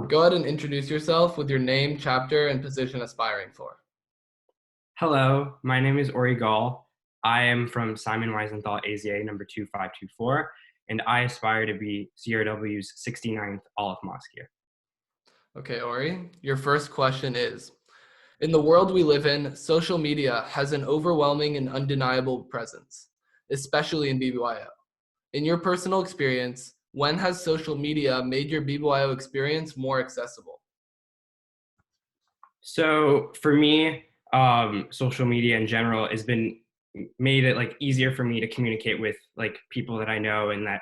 Go ahead and introduce yourself with your name, chapter, and position aspiring for. Hello, my name is Ori Gall. I am from Simon Wiesenthal AZA number 2524, and I aspire to be CRW's 69th Aleph Mazkir. Okay, Ori, your first question is, in the world we live in, social media has an overwhelming and undeniable presence, especially in BBYO. In your personal experience, when has social media made your BBYO experience more accessible? So for me, social media in general has been made it like easier for me to communicate with like people that I know and that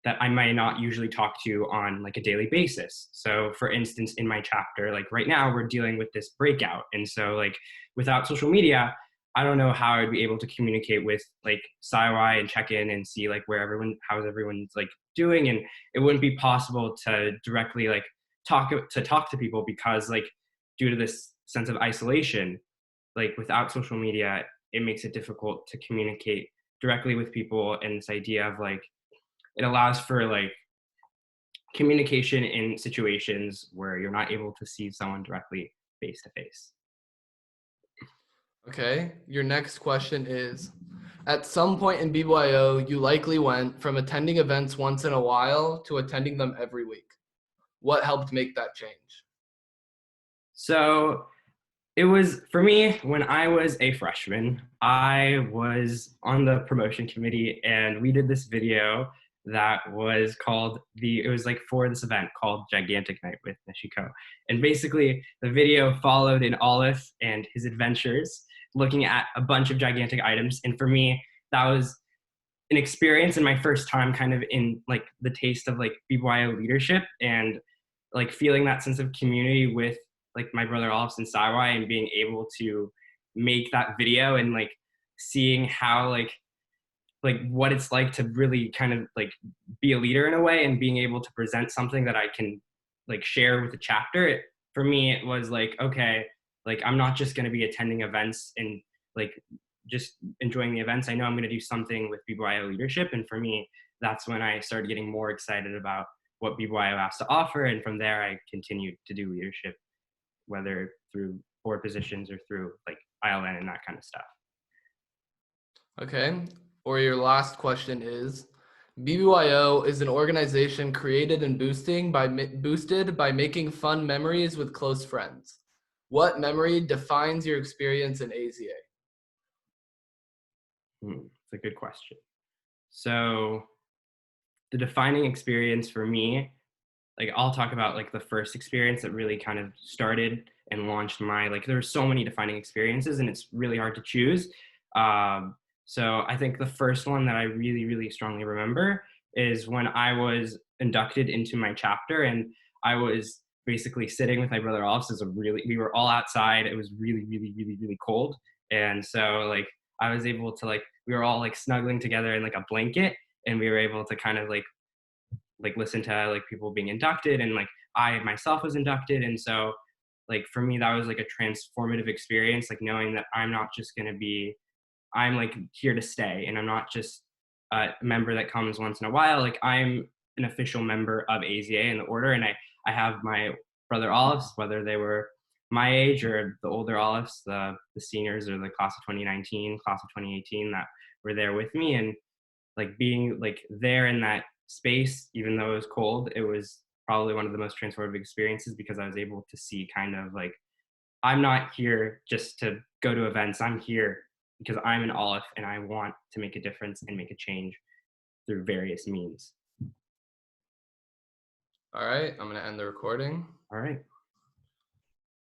I might not usually talk to on like a daily basis. So for instance, in my chapter, like right now we're dealing with this breakout. And so like without social media, I don't know how I'd be able to communicate with like SciY and check in and see like how's everyone's like doing. And it wouldn't be possible to directly like talk to people because like due to this sense of isolation, like without social media, it makes it difficult to communicate directly with people. And this idea of like, it allows for like communication in situations where you're not able to see someone directly face to face. Okay, your next question is, at some point in BBYO, you likely went from attending events once in a while to attending them every week. What helped make that change? So it was for me when I was a freshman, I was on the promotion committee and we did this video that was it was like for this event called Gigantic Night with Nishiko. And basically the video followed in Aleph and his adventures looking at a bunch of gigantic items. And for me, that was an experience and my first time kind of in like the taste of like BYO leadership and like feeling that sense of community with like my brother Alex and Saiwai and being able to make that video and like seeing how like what it's like to really kind of like be a leader in a way and being able to present something that I can like share with the chapter. For me, it was like, okay, like I'm not just going to be attending events and like just enjoying the events. I know I'm going to do something with BYO leadership. And for me, that's when I started getting more excited about what BYO has to offer. And from there, I continued to do leadership, whether through board positions or through like ILN and that kind of stuff. Okay, or your last question is, BBYO is an organization created and boosted by making fun memories with close friends. What memory defines your experience in AZA? It's a good question. So the defining experience for me, like I'll talk about like the first experience that really kind of started and launched my like there's so many defining experiences and it's really hard to choose. So I think the first one that I really strongly remember is when I was inducted into my chapter and I was basically sitting with my brother Alex. We were all outside. It was really cold, and so like I was able to like we were all like snuggling together in like a blanket, and we were able to kind of like listen to like people being inducted and like I myself was inducted. And so like for me that was like a transformative experience, like knowing that I'm like here to stay and I'm not just a member that comes once in a while. Like I'm an official member of AZA in the order, and I have my brother Olives, whether they were my age or the older Olives, the seniors or the class of 2019, class of 2018 that were there with me. And like being like there in that space, even though it was cold, it was probably one of the most transformative experiences because I was able to see kind of like, I'm not here just to go to events. I'm here because I'm an Aleph and I want to make a difference and make a change through various means. All right, I'm going to end the recording. All right.